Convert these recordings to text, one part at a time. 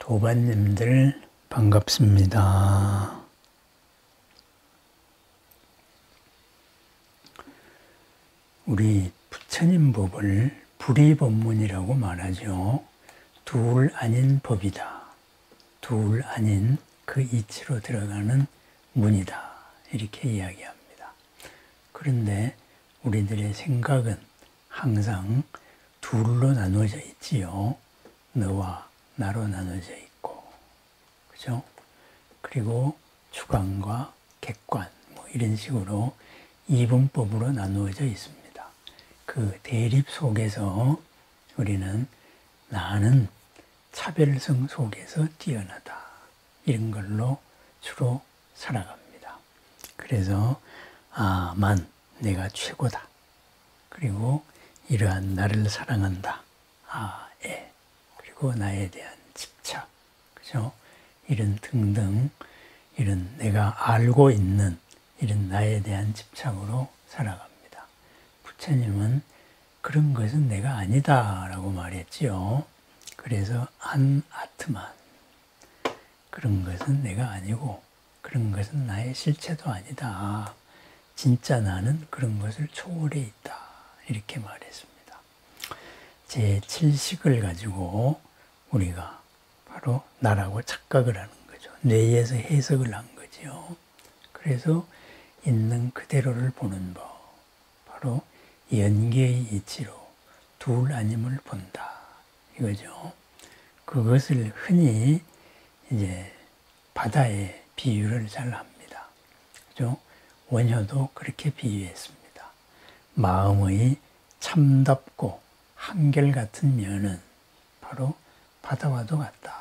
도반님들 반갑습니다. 우리 부처님 법을 불의법문이라고 말하죠. 둘 아닌 법이다. 둘 아닌 그 이치로 들어가는 문이다. 이렇게 이야기합니다. 그런데 우리들의 생각은 항상 둘로 나누어져 있지요. 너와 나로 나눠져 있고, 그죠? 그리고 주관과 객관, 뭐 이런 식으로 이분법으로 나누어져 있습니다. 그 대립 속에서 우리는 나는 차별성 속에서 뛰어나다. 이런 걸로 주로 살아갑니다. 그래서 만 내가 최고다. 그리고 이러한 나를 사랑한다. 그리고 나에 대한 집착, 그죠? 이런 등등, 이런 내가 알고 있는 이런 나에 대한 집착으로 살아갑니다. 부처님은 그런 것은 내가 아니다 라고 말했지요. 그래서 아트만, 그런 것은 내가 아니고 그런 것은 나의 실체도 아니다. 진짜 나는 그런 것을 초월해 있다. 이렇게 말했습니다. 제7식을 가지고 우리가 바로 나라고 착각을 하는 거죠. 뇌에서 해석을 한 거죠. 그래서 있는 그대로를 보는 법, 바로 연계의 이치로 둘 아님을 본다. 이거죠. 그것을 흔히 이제 바다에 비유를 잘 합니다. 그죠? 원효도 그렇게 비유했습니다. 마음의 참답고 한결같은 면은 바로 바다와도 같다.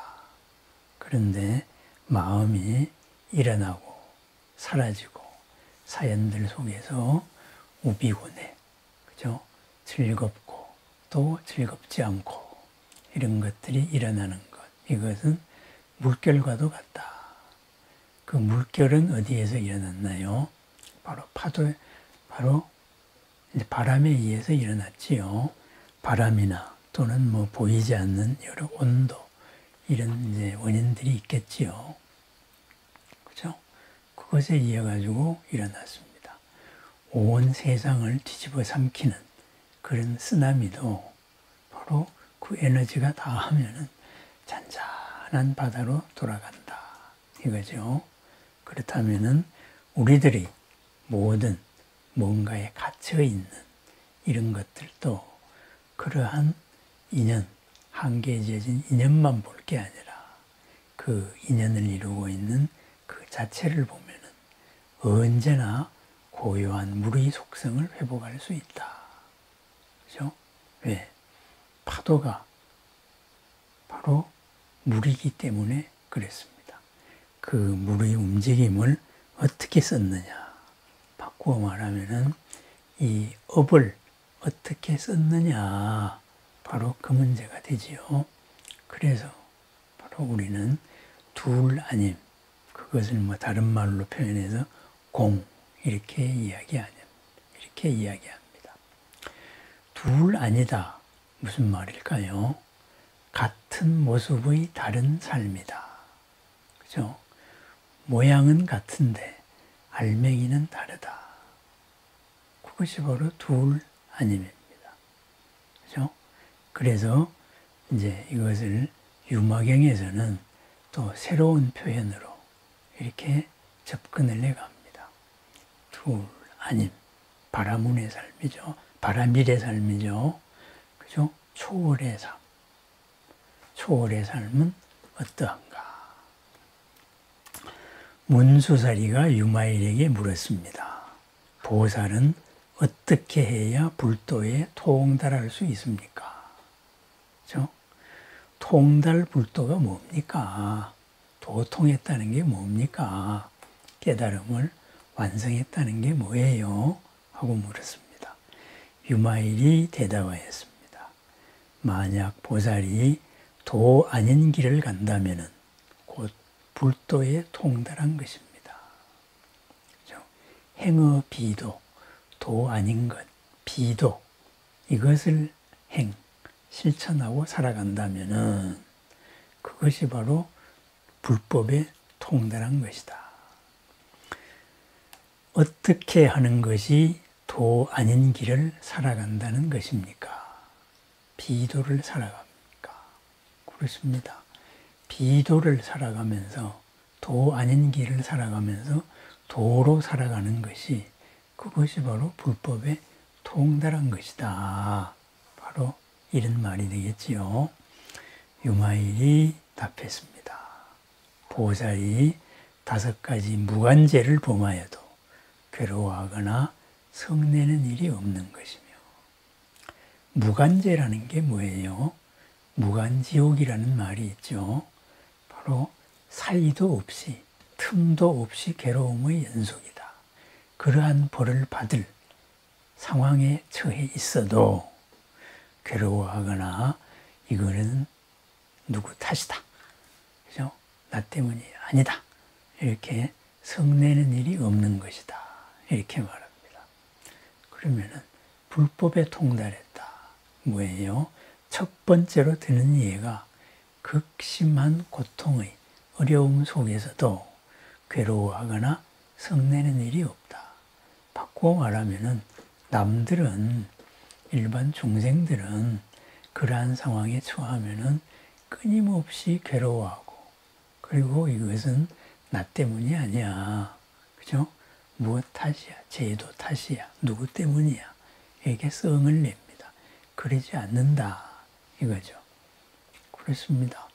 그런데 마음이 일어나고 사라지고 사연들 속에서 우비고내, 그죠? 즐겁고 또 즐겁지 않고 이런 것들이 일어나는 것. 이것은 물결과도 같다. 그 물결은 어디에서 일어났나요? 바로 바로 이제 바람에 의해서 일어났지요. 바람이나 또는 뭐 보이지 않는 여러 온도, 이런 이제 원인들이 있겠지요. 그죠? 그것에 의해 가지고 일어났습니다. 온 세상을 뒤집어 삼키는 그런 쓰나미도 바로 그 에너지가 닿으면은 잔잔한 바다로 돌아간다. 이거죠. 그렇다면은 우리들이 모든 뭔가에 갇혀 있는 이런 것들도 그러한 인연, 한계에 지어진 인연만 볼 게 아니라 그 인연을 이루고 있는 그 자체를 보면은 언제나 고요한 물의 속성을 회복할 수 있다. 그죠? 왜? 파도가 바로 물이기 때문에 그랬습니다. 그 물의 움직임을 어떻게 썼느냐. 바꾸어 말하면은 이 업을 어떻게 썼느냐. 바로 그 문제가 되지요. 그래서 바로 우리는 둘 아님, 그것을 뭐 다른 말로 표현해서 공, 이렇게 이야기합니다. 둘 아니다. 무슨 말일까요? 같은 모습의 다른 삶이다. 그죠? 모양은 같은데 알맹이는 다르다. 그것이 바로 둘 아님입니다. 그죠? 그래서 이제 이것을 유마경에서는 또 새로운 표현으로 이렇게 접근을 해갑니다. 둘 아님, 바라문의 삶이죠. 바라밀의 삶이죠. 그죠? 초월의 삶. 초월의 삶은 어떠한가? 문수사리가 유마일에게 물었습니다. 보살은 어떻게 해야 불도에 통달할 수 있습니까? 그죠? 통달 불도가 뭡니까? 도통했다는 게 뭡니까? 깨달음을 완성했다는 게 뭐예요? 하고 물었습니다. 유마일이 대답하였습니다. 만약 보살이 도 아닌 길을 간다면은 곧 불도에 통달한 것입니다. 그죠? 행어 비도, 도 아닌 것, 비도, 이것을 실천하고 살아간다면은 그것이 바로 불법에 통달한 것이다. 어떻게 하는 것이 도 아닌 길을 살아간다는 것입니까? 비도를 살아갑니까? 그렇습니다. 비도를 살아가면서 도 아닌 길을 살아가면서 도로 살아가는 것이 그것이 바로 불법에 통달한 것이다. 바로 이런 말이 되겠지요. 유마일이 답했습니다. 보살이 5가지 무간죄를 범하여도 괴로워하거나 성내는 일이 없는 것이며, 무간죄라는 게 뭐예요? 무간지옥이라는 말이 있죠. 바로 사이도 없이 틈도 없이 괴로움의 연속이다. 그러한 벌을 받을 상황에 처해 있어도 괴로워하거나 이거는 누구 탓이다, 그죠? 나 때문이 아니다, 이렇게 성내는 일이 없는 것이다, 이렇게 말합니다. 그러면은 불법에 통달했다. 뭐예요? 첫 번째로 드는 이해가 극심한 고통의 어려움 속에서도 괴로워하거나 성내는 일이 없다. 바꾸어 말하면은 남들은, 일반 중생들은 그러한 상황에 처하면은 끊임없이 괴로워하고, 그리고 이것은 나 때문이 아니야, 그죠? 무엇 탓이야, 제도 탓이야, 누구 때문이야, 이렇게 성을 냅니다. 그러지 않는다, 이거죠. 그렇습니다.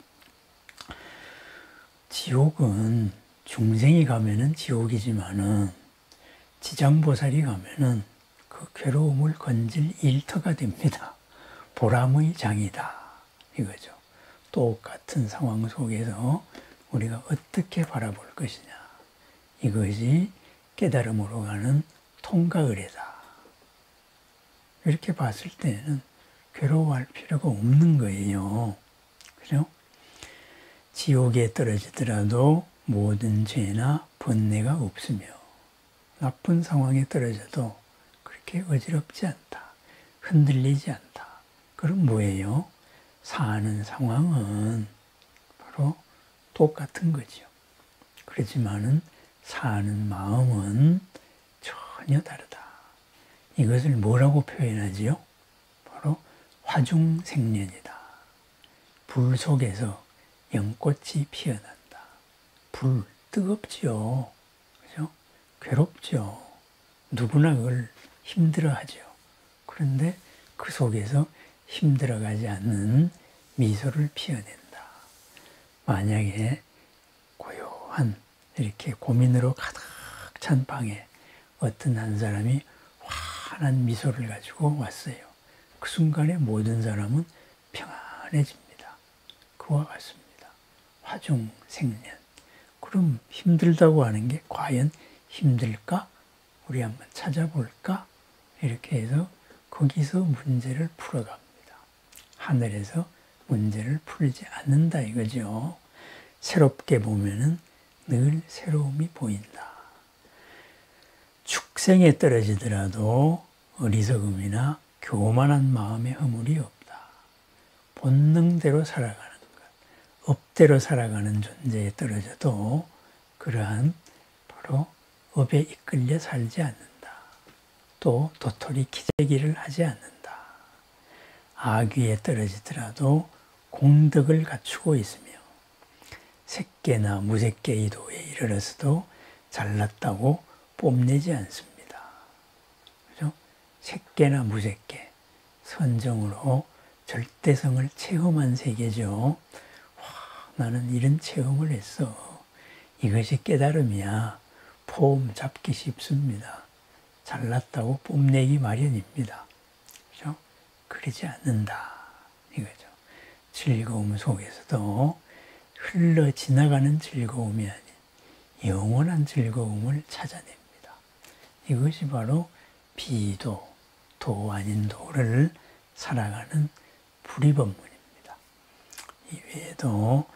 지옥은 중생이 가면은 지옥이지만은 지장보살이 가면은 그 괴로움을 건질 일터가 됩니다. 보람의 장이다, 이거죠. 똑같은 상황 속에서 우리가 어떻게 바라볼 것이냐, 이것이 깨달음으로 가는 통가의례다. 이렇게 봤을 때는 괴로워할 필요가 없는 거예요. 그죠? 지옥에 떨어지더라도 모든 죄나 번뇌가 없으며, 나쁜 상황에 떨어져도 그렇게 어지럽지 않다, 흔들리지 않다. 그럼 뭐예요? 사는 상황은 바로 똑같은 거죠. 그렇지만은 사는 마음은 전혀 다르다. 이것을 뭐라고 표현하지요? 바로 화중생련이다. 불 속에서 연꽃이 피어난다. 불, 뜨겁죠. 그죠? 괴롭죠. 누구나 그걸 힘들어하죠. 그런데 그 속에서 힘들어가지 않는 미소를 피워낸다. 만약에 고요한 이렇게 고민으로 가득 찬 방에 어떤 한 사람이 환한 미소를 가지고 왔어요. 그 순간에 모든 사람은 평안해집니다. 그와 같습니다. 화중생련. 그럼 힘들다고 하는 게 과연 힘들까? 우리 한번 찾아볼까? 이렇게 해서 거기서 문제를 풀어갑니다. 하늘에서 문제를 풀지 않는다, 이거죠. 새롭게 보면은 늘 새로움이 보인다. 축생에 떨어지더라도 어리석음이나 교만한 마음의 허물이 없다. 본능대로 살아가는 것, 업대로 살아가는 존재에 떨어져도 그러한 바로 업에 이끌려 살지 않는다. 또 도토리 기재기를 하지 않는다. 악위에 떨어지더라도 공덕을 갖추고 있으며 색계나 무색계의 도에 이르러서도 잘났다고 뽐내지 않습니다. 그죠? 색계나 무색계, 선정으로 절대성을 체험한 세계죠. 와, 나는 이런 체험을 했어. 이것이 깨달음이야. 폼 잡기 쉽습니다. 잘났다고 뽐내기 마련입니다. 그죠? 그러지 않는다, 이거죠. 즐거움 속에서도 흘러 지나가는 즐거움이 아닌 영원한 즐거움을 찾아냅니다. 이것이 바로 비도, 도 아닌 도를 살아가는 불이법문입니다. 이외에도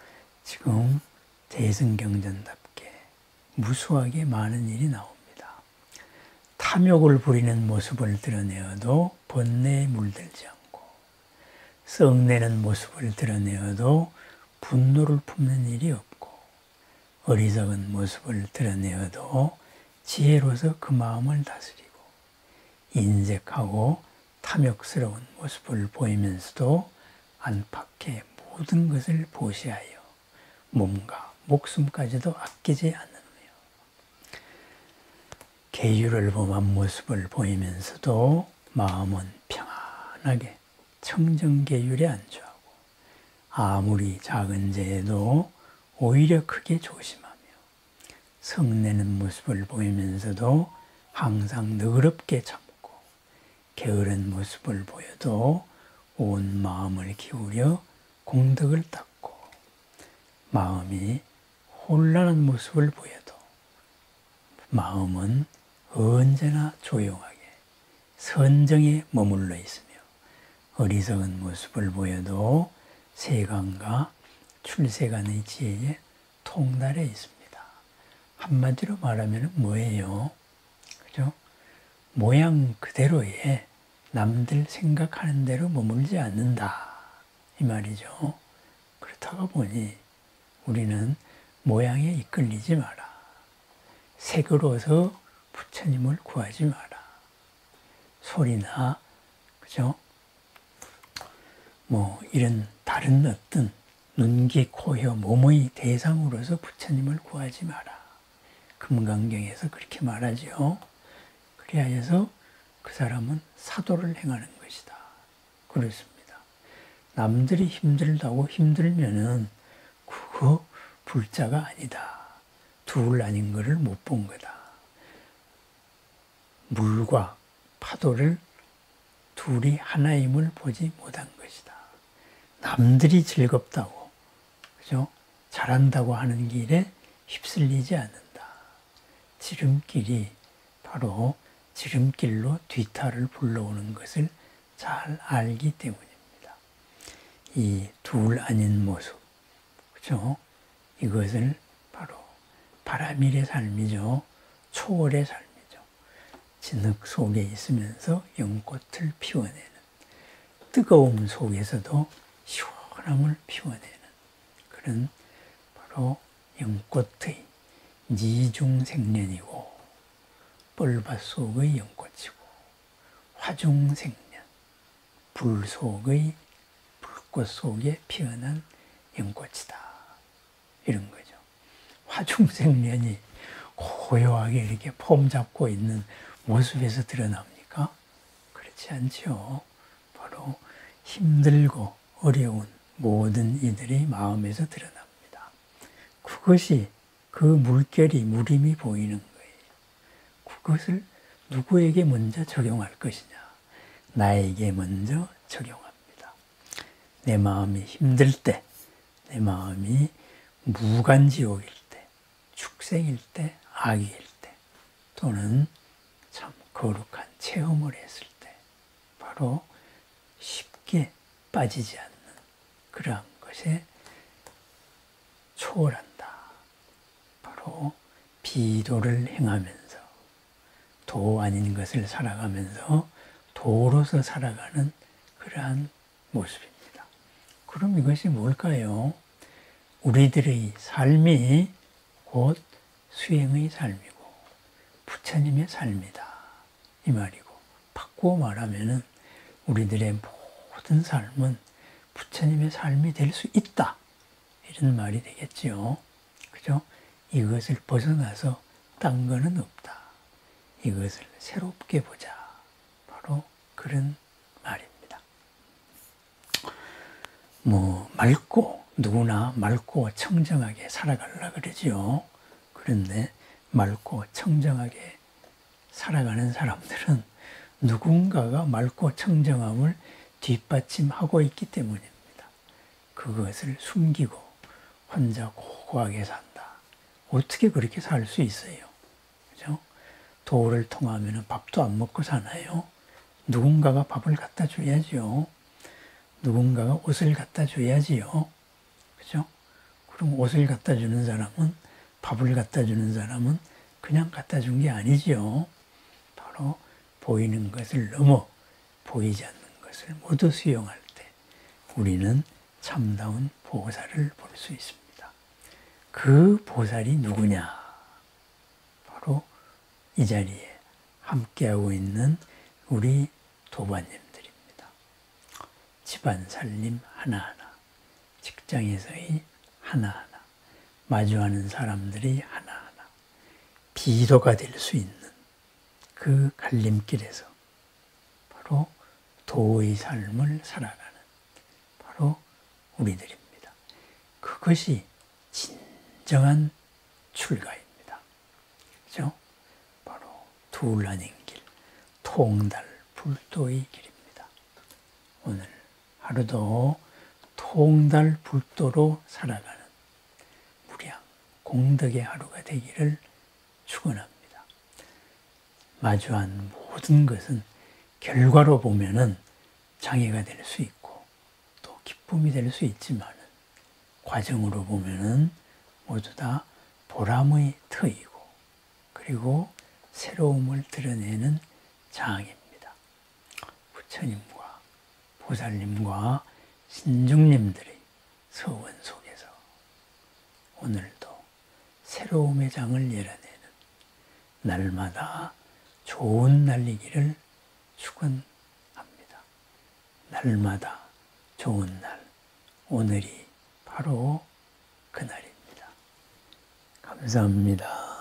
지금 대승경전답게 무수하게 많은 일이 나옵니다. 탐욕을 부리는 모습을 드러내어도 번뇌에 물들지 않고, 썩내는 모습을 드러내어도 분노를 품는 일이 없고 어리석은 모습을 드러내어도 지혜로서 그 마음을 다스리고 인색하고 탐욕스러운 모습을 보이면서도 안팎의 모든 것을 보시하여 몸과 목숨까지도 아끼지 않느며 계율을 범한 모습을 보이면서도 마음은 평안하게 청정계율에 안주하고 아무리 작은 죄에도 오히려 크게 조심하며 성내는 모습을 보이면서도 항상 너그럽게 참고 게으른 모습을 보여도 온 마음을 기울여 공덕을 닦고 마음이 혼란한 모습을 보여도 마음은 언제나 조용하게 선정에 머물러 있으며 어리석은 모습을 보여도 세간과 출세간의 지혜에 통달해 있습니다. 한마디로 말하면 뭐예요? 그죠? 모양 그대로에 남들 생각하는 대로 머물지 않는다 이 말이죠. 그렇다고 보니 우리는 모양에 이끌리지 마라. 색으로서 부처님을 구하지 마라. 소리나 그죠? 이런 다른 어떤 눈, 귀, 코, 혀, 몸의 대상으로서 부처님을 구하지 마라. 금강경에서 그렇게 말하죠. 그리하여서 그 사람은 사도를 행하는 것이다. 그렇습니다. 남들이 힘들다고 힘들면은 그거 불자가 아니다. 둘 아닌 것을 못 본 거다. 물과 파도를 둘이 하나임을 보지 못한 것이다. 남들이 즐겁다고, 그죠? 잘한다고 하는 길에 휩쓸리지 않는다. 지름길이 바로 지름길로 뒤탈을 불러오는 것을 잘 알기 때문입니다. 이 둘 아닌 모습, 그죠? 이것을 바로 바라밀의 삶이죠. 초월의 삶이죠. 진흙 속에 있으면서 연꽃을 피워내는, 뜨거움 속에서도 시원함을 피워내는 그런 바로 연꽃의 니중생년이고 뻘밭 속의 연꽃이고 화중생년, 불 속의 불꽃 속에 피어난 연꽃이다. 이런 거죠. 화중생년이 고요하게 이렇게 폼 잡고 있는 모습에서 드러납니까? 그렇지 않죠. 바로 힘들고 어려운 모든 이들의 마음에서 드러납니다. 그것이 그 물결이 무림이 보이는 거예요. 그것을 누구에게 먼저 적용할 것이냐? 나에게 먼저 적용합니다. 내 마음이 힘들 때, 내 마음이 무간지옥일 때, 축생일 때, 악일 때, 또는 참 거룩한 체험을 했을 때 바로 쉽게 빠지지 않는 그러한 것에 초월한다. 바로 비도를 행하면서 도 아닌 것을 살아가면서 도로서 살아가는 그러한 모습입니다. 그럼 이것이 뭘까요? 우리들의 삶이 곧 수행의 삶이고 부처님의 삶이다. 이 말이고, 바꾸어 말하면은 우리들의 모든 삶은 부처님의 삶이 될 수 있다. 이런 말이 되겠지요. 그죠? 이것을 벗어나서 딴 거는 없다. 이것을 새롭게 보자. 바로 그런 말입니다. 누구나 맑고 청정하게 살아가려고 그러지요. 그런데 맑고 청정하게 살아가는 사람들은 누군가가 맑고 청정함을 뒷받침하고 있기 때문입니다. 그것을 숨기고 혼자 고고하게 산다. 어떻게 그렇게 살 수 있어요? 그죠? 도를 통하면 밥도 안 먹고 사나요? 누군가가 밥을 갖다 줘야지요. 누군가가 옷을 갖다 줘야지요. 그죠? 그럼 옷을 갖다 주는 사람은, 밥을 갖다 주는 사람은 그냥 갖다 준 게 아니지요. 바로 보이는 것을 넘어 보이지 않는 것을 모두 수용할 때 우리는 참다운 보살을 볼 수 있습니다. 그 보살이 누구냐? 바로 이 자리에 함께하고 있는 우리 도반님들입니다. 집안 살림 하나하나, 직장에서의 하나하나, 마주하는 사람들이 하나하나, 비도가 될 수 있는 그 갈림길에서 바로 도의 삶을 살아가는 바로 우리들입니다. 그것이 진정한 출가입니다. 그죠? 바로 둘러닌 길, 통달불도의 길입니다. 오늘 하루도 통달불도로 살아가는 무량 공덕의 하루가 되기를 축원합니다. 마주한 모든 것은 결과로 보면은 장애가 될 수 있고 또 기쁨이 될 수 있지만 과정으로 보면은 모두 다 보람의 터이고 그리고 새로움을 드러내는 장입니다. 부처님과 보살님과 신중님들의 서원 속에서 오늘도 새로움의 장을 열어내는 날마다 좋은 날이기를 축원합니다. 날마다 좋은 날, 오늘이 바로 그날입니다. 감사합니다.